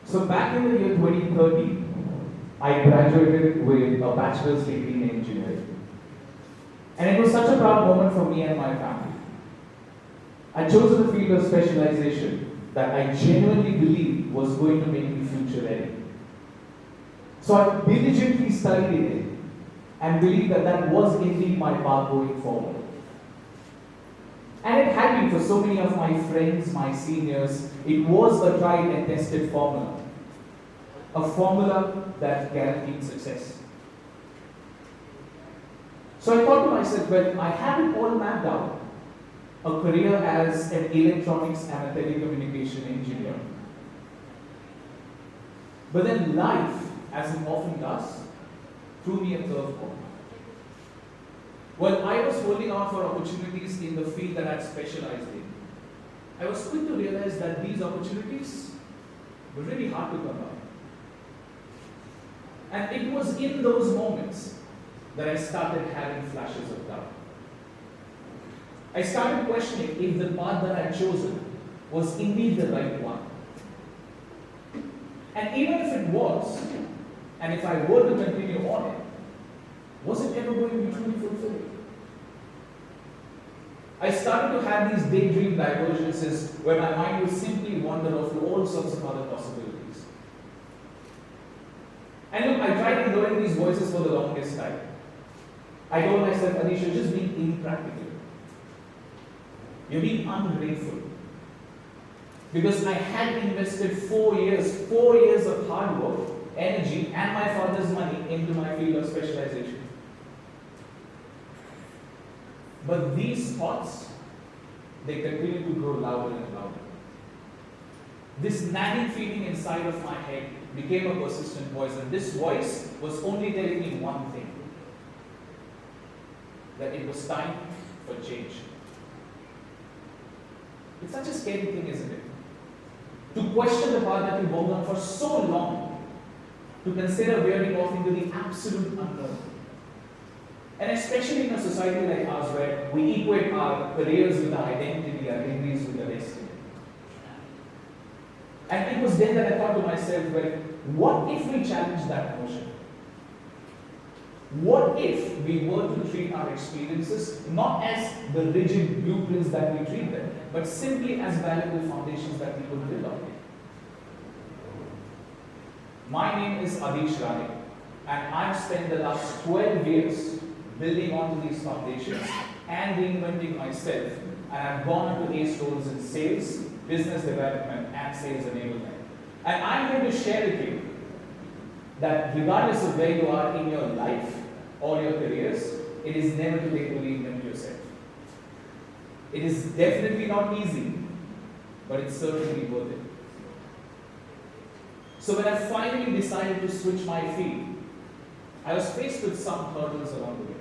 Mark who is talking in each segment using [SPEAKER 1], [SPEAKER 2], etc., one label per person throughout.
[SPEAKER 1] So back in the year 2013, I graduated with a bachelor's degree in engineering. And it was such a proud moment for me and my family. I chose a field of specialization that I genuinely believed was going to make me future ready. So I diligently studied it and believed that that was indeed my path going forward. And it had been for so many of my friends, my seniors. It was a tried and tested formula. A formula that guaranteed success. So I thought to myself, well, I have it all mapped out. A career as an electronics and a telecommunication engineer. But then life, as it often does, threw me a curveball. Well, I was holding out for opportunities in the field that I specialized in. I was quick to realize that these opportunities were really hard to come by. And it was in those moments that I started having flashes of doubt. I started questioning if the path that I had chosen was indeed the right one. And even if it was, and if I were to continue on it, was it ever going to be truly fulfilling? I started to have these daydream divergences where my mind would simply wander off to all sorts of other possibilities. And look, I tried ignoring these voices for the longest time. I told myself, Adhish, you're just being impractical. You're being ungrateful. Because I had invested 4 years of hard work, energy, and my father's money into my field of specialization. But these thoughts, they continue to grow louder and louder. This nagging feeling inside of my head became a persistent voice, and this voice was only telling me one thing: that it was time for change. It's such a scary thing, isn't it? To question the path that you walked on for so long, to consider veering off into the absolute unknown. And especially in a society like ours where we equate our careers with our identity, our degrees with our destiny. And it was then that I thought to myself, well, what if we challenge that notion? What if we were to treat our experiences not as the rigid blueprints that we treat them, but simply as valuable foundations that we could build on? My name is Adhish Rane, and I've spent the last 12 years building onto these foundations and reinventing myself, and I've gone into ace roles in sales, business development, and sales enablement. And I'm going to share with you that regardless of where you are in your life or your careers, it is never too late to reinvent yourself. It is definitely not easy, but it's certainly worth it. So when I finally decided to switch my field, I was faced with some hurdles along the way.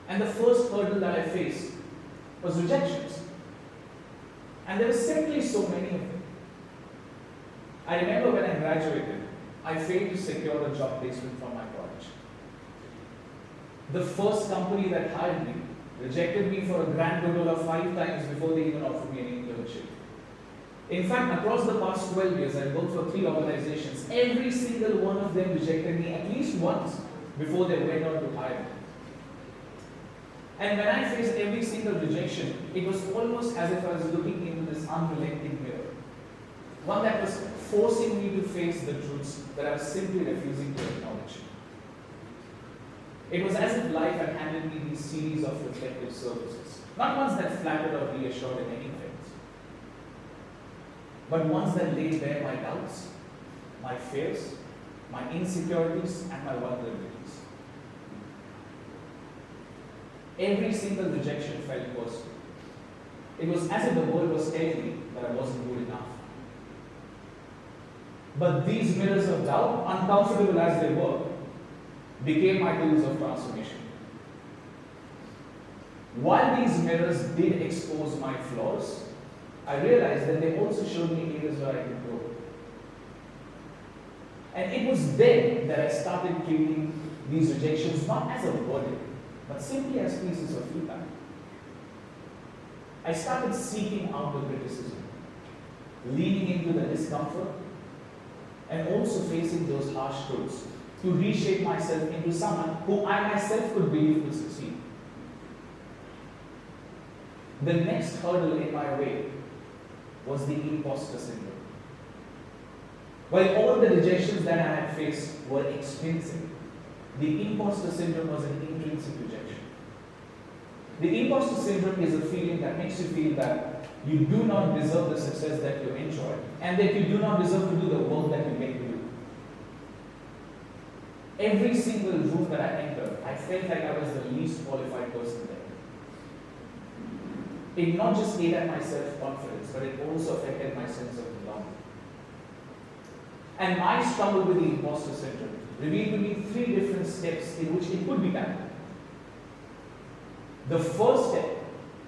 [SPEAKER 1] And the first hurdle that I faced was rejections. And there were simply so many of them. I remember when I graduated, I failed to secure a job placement from my college. The first company that hired me rejected me for a grand total of 5 times before they even offered me an internship. In fact, across the past 12 years, I worked for 3 organizations. Every single one of them rejected me at least once before they went on to hire me. And when I faced every single rejection, it was almost as if I was looking into this unrelenting mirror. One that was forcing me to face the truths that I was simply refusing to acknowledge. It was as if life had handed me these series of reflective surfaces. Not ones that flattered or reassured in any sense, but ones that laid bare my doubts, my fears, my insecurities, and my vulnerabilities. Every single rejection felt personal. It was as if the world was telling me that I wasn't good enough. But these mirrors of doubt, uncomfortable as they were, became my tools of transformation. While these mirrors did expose my flaws, I realized that they also showed me areas where I could grow. And it was then that I started treating these rejections not as a verdict, but simply as pieces of feedback. I started seeking out the criticism, leaning into the discomfort, and also facing those harsh truths to reshape myself into someone who I myself could believe would succeed. The next hurdle in my way was the imposter syndrome. While all the rejections that I had faced were extrinsic, the imposter syndrome was an intrinsic rejection. The imposter syndrome is a feeling that makes you feel that you do not deserve the success that you enjoy and that you do not deserve to do the work that you get to do. Every single room that I entered, I felt like I was the least qualified person there. It not just ate at my self-confidence, but it also affected my sense of belonging. And my struggle with the imposter syndrome revealed to me 3 different steps in which it could be tackled. The first step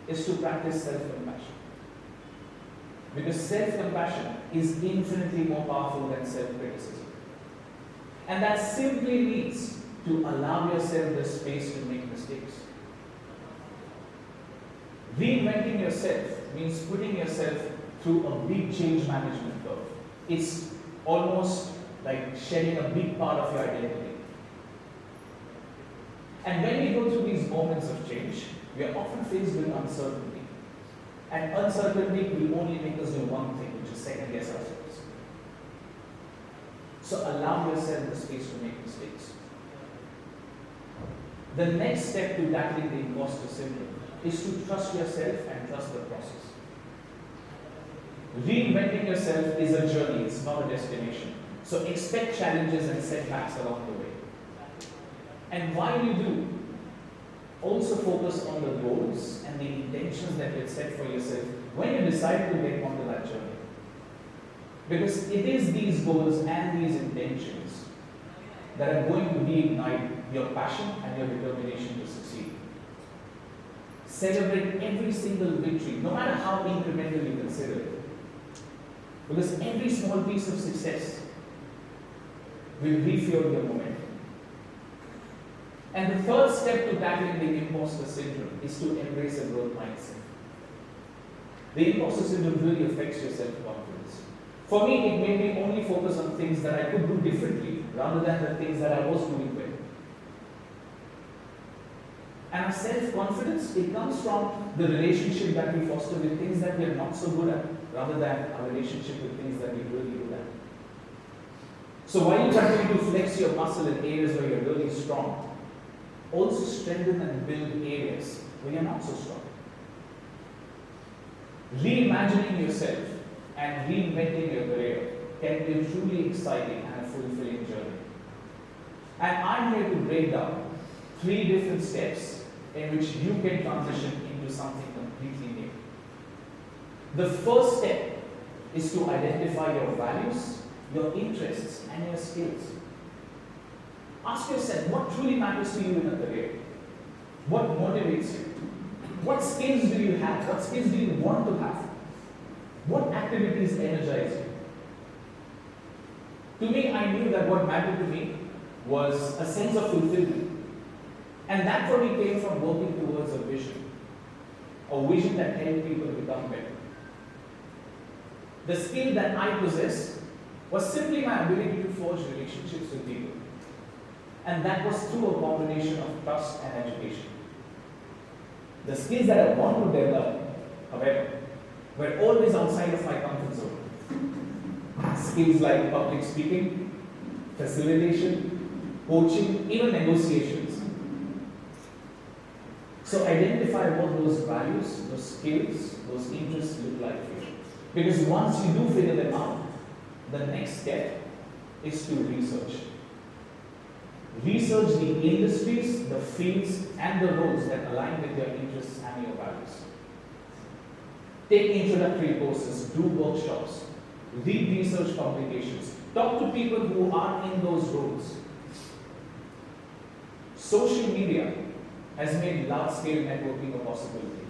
[SPEAKER 1] is to practice self-compassion. Because self-compassion is infinitely more powerful than self-criticism. And that simply means to allow yourself the space to make mistakes. Reinventing yourself means putting yourself through a big change management curve. It's almost like shedding a big part of your identity. And when we go through these moments of change, we are often faced with uncertainty. And uncertainty will only make us do one thing, which is second guess ourselves. So allow yourself the space to make mistakes. The next step to tackling the imposter syndrome is to trust yourself and trust the process. Reinventing yourself is a journey, it's not a destination. So expect challenges and setbacks along the way. And while you do, also focus on the goals and the intentions that you set for yourself when you decide to get onto that journey. Because it is these goals and these intentions that are going to reignite your passion and your determination to succeed. Celebrate every single victory, no matter how incremental you consider it. Because every small piece of success will refuel your momentum. And the third step to tackling the imposter syndrome is to embrace a growth mindset. The imposter syndrome really affects your self-confidence. For me, it made me only focus on things that I could do differently rather than the things that I was doing well. And our self-confidence, it comes from the relationship that we foster with things that we are not so good at, rather than our relationship with things that we're really good at. So while you continue to flex your muscle in areas where you're really strong, also strengthen and build areas where you're not so strong. Reimagining yourself and reinventing your career can be a truly exciting and a fulfilling journey. And I'm here to break down 3 different steps in which you can transition into something completely new. The first step is to identify your values, your interests, and your skills. Ask yourself, what truly matters to you in a career? What motivates you? What skills do you have? What skills do you want to have? What activities energize you? To me, I knew that what mattered to me was a sense of fulfillment. And that for me came from working towards a vision that helped people become better. The skill that I possessed was simply my ability to forge relationships with people. And that was through a combination of trust and education. The skills that I want to develop, however, were always outside of my comfort zone. Skills like public speaking, facilitation, coaching, even negotiations. So identify what those values, those skills, those interests look like for you. Because once you do figure them out, the next step is to research. Research the industries, the fields, and the roles that align with your interests and your values. Take introductory courses, do workshops, read research publications, talk to people who are in those roles. Social media has made large-scale networking a possibility.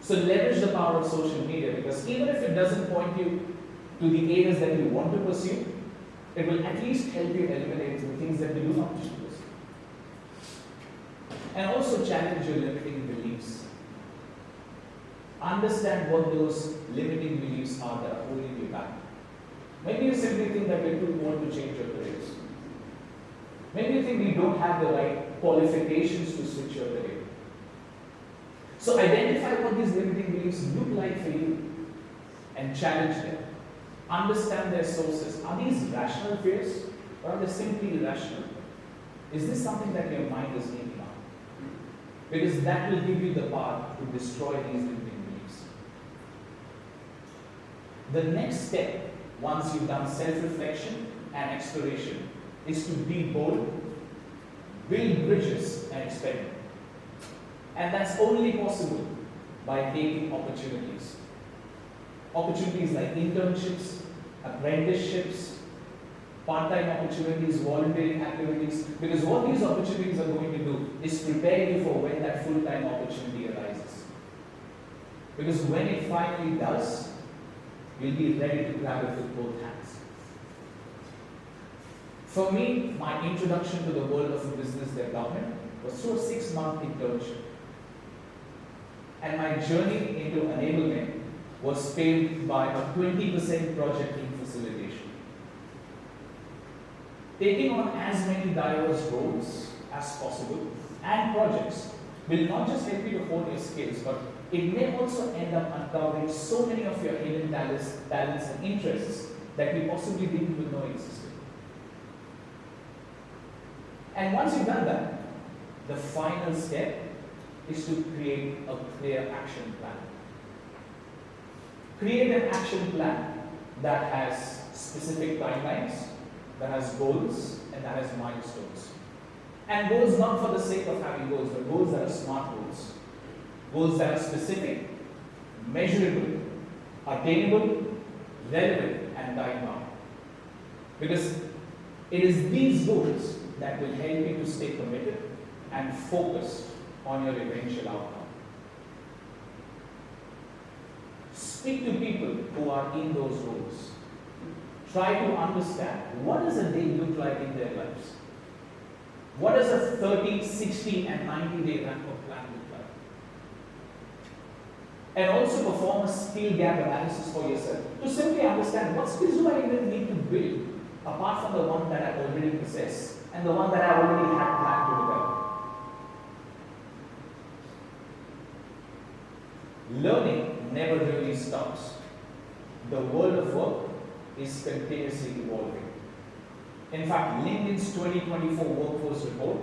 [SPEAKER 1] So leverage the power of social media, because even if it doesn't point you to the areas that you want to pursue, it will at least help you eliminate the things that you do not wish to pursue. And also challenge your limiting beliefs. Understand what those limiting beliefs are that are holding you back. Maybe you you simply think that we're too old to change your careers? Maybe you think we don't have the right qualifications to switch your career. So identify what these limiting beliefs look like for you and challenge them. Understand their sources. Are these rational fears or are they simply irrational? Is this something that your mind is making up? Because that will give you the power to destroy these limiting beliefs. The next step, once you've done self-reflection and exploration, is to be bold, build bridges, and experiment. And that's only possible by taking opportunities. Opportunities like internships, apprenticeships, part-time opportunities, volunteering activities, because what these opportunities are going to do is prepare you for when that full-time opportunity arises. Because when it finally does, you'll be ready to grab it with both hands. For me, my introduction to the world of business development was through a 6-month internship. And my journey into enablement was paved by a 20% project in facilitation. Taking on as many diverse roles as possible and projects will not just help you to hone your skills, but it may also end up uncovering so many of your hidden talents and interests that you possibly didn't even know existed. And once you've done that, the final step is to create a clear action plan. Create an action plan that has specific timelines, that has goals, and that has milestones. And goals not for the sake of having goals, but goals that are smart goals. Goals that are specific, measurable, attainable, relevant, and time-bound. Because it is these goals that will help you to stay committed and focused on your eventual outcome. Speak to people who are in those roles. Try to understand what does a day look like in their lives. What does a 30, 60, and 90-day ramp-up plan look like? And also perform a skill gap analysis for yourself to simply understand what skills do I even need to build apart from the one that I already possess and the one that I already had planned to develop. Learning never really stops. The world of work is continuously evolving. In fact, LinkedIn's 2024 workforce report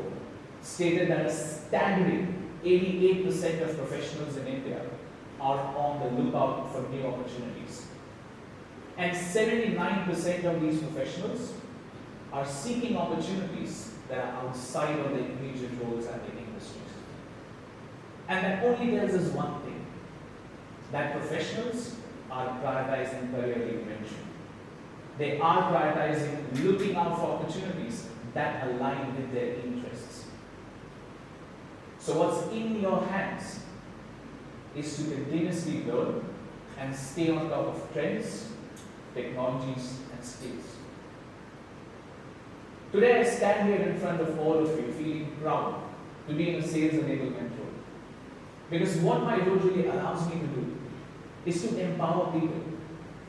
[SPEAKER 1] stated that a staggering 88% of professionals in India are on the lookout for new opportunities. And 79% of these professionals are seeking opportunities that are outside of the immediate roles and the industries. And that only tells us one thing, that professionals are prioritizing career reinvention. They are prioritizing looking out for opportunities that align with their interests. So what's in your hands is to continuously learn and stay on top of trends, technologies, and skills. Today I stand here in front of all of you feeling proud to be in a sales enablement role. Because what my role really allows me to do is to empower people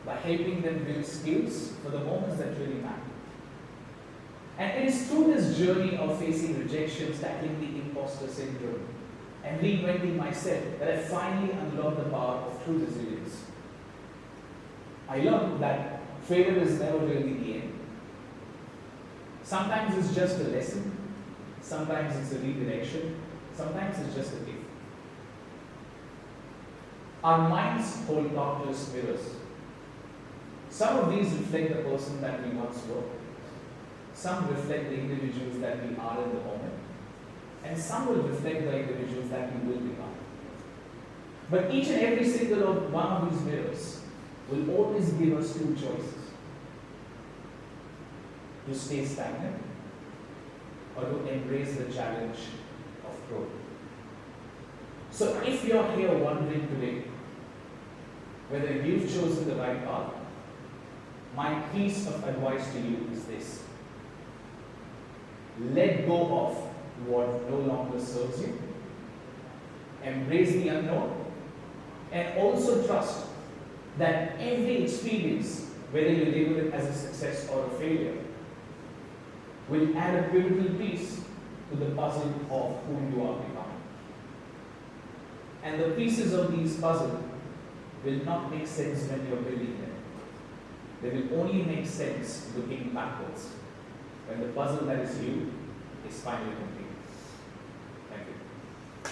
[SPEAKER 1] by helping them build skills for the moments that really matter. And it is through this journey of facing rejections, tackling the imposter syndrome, and reinventing myself that I finally unlocked the power of true resilience. I learned that failure is never really the end. Sometimes it's just a lesson, sometimes it's a redirection, sometimes it's just a gift. Our minds hold countless mirrors. Some of these reflect the person that we once were. Some reflect the individuals that we are in the moment. And some will reflect the individuals that we will become. But each and every single one of these mirrors will always give us two choices. To stay stagnant or to embrace the challenge of growth. So if you're here wondering today whether you've chosen the right path, my piece of advice to you is this. Let go of what no longer serves you, embrace the unknown, and also trust that every experience whether you label it as a success or a failure, will add a pivotal piece to the puzzle of who you are becoming. And the pieces of these puzzles will not make sense when you're building them. They will only make sense looking backwards, when the puzzle that is you is finally complete. Thank you.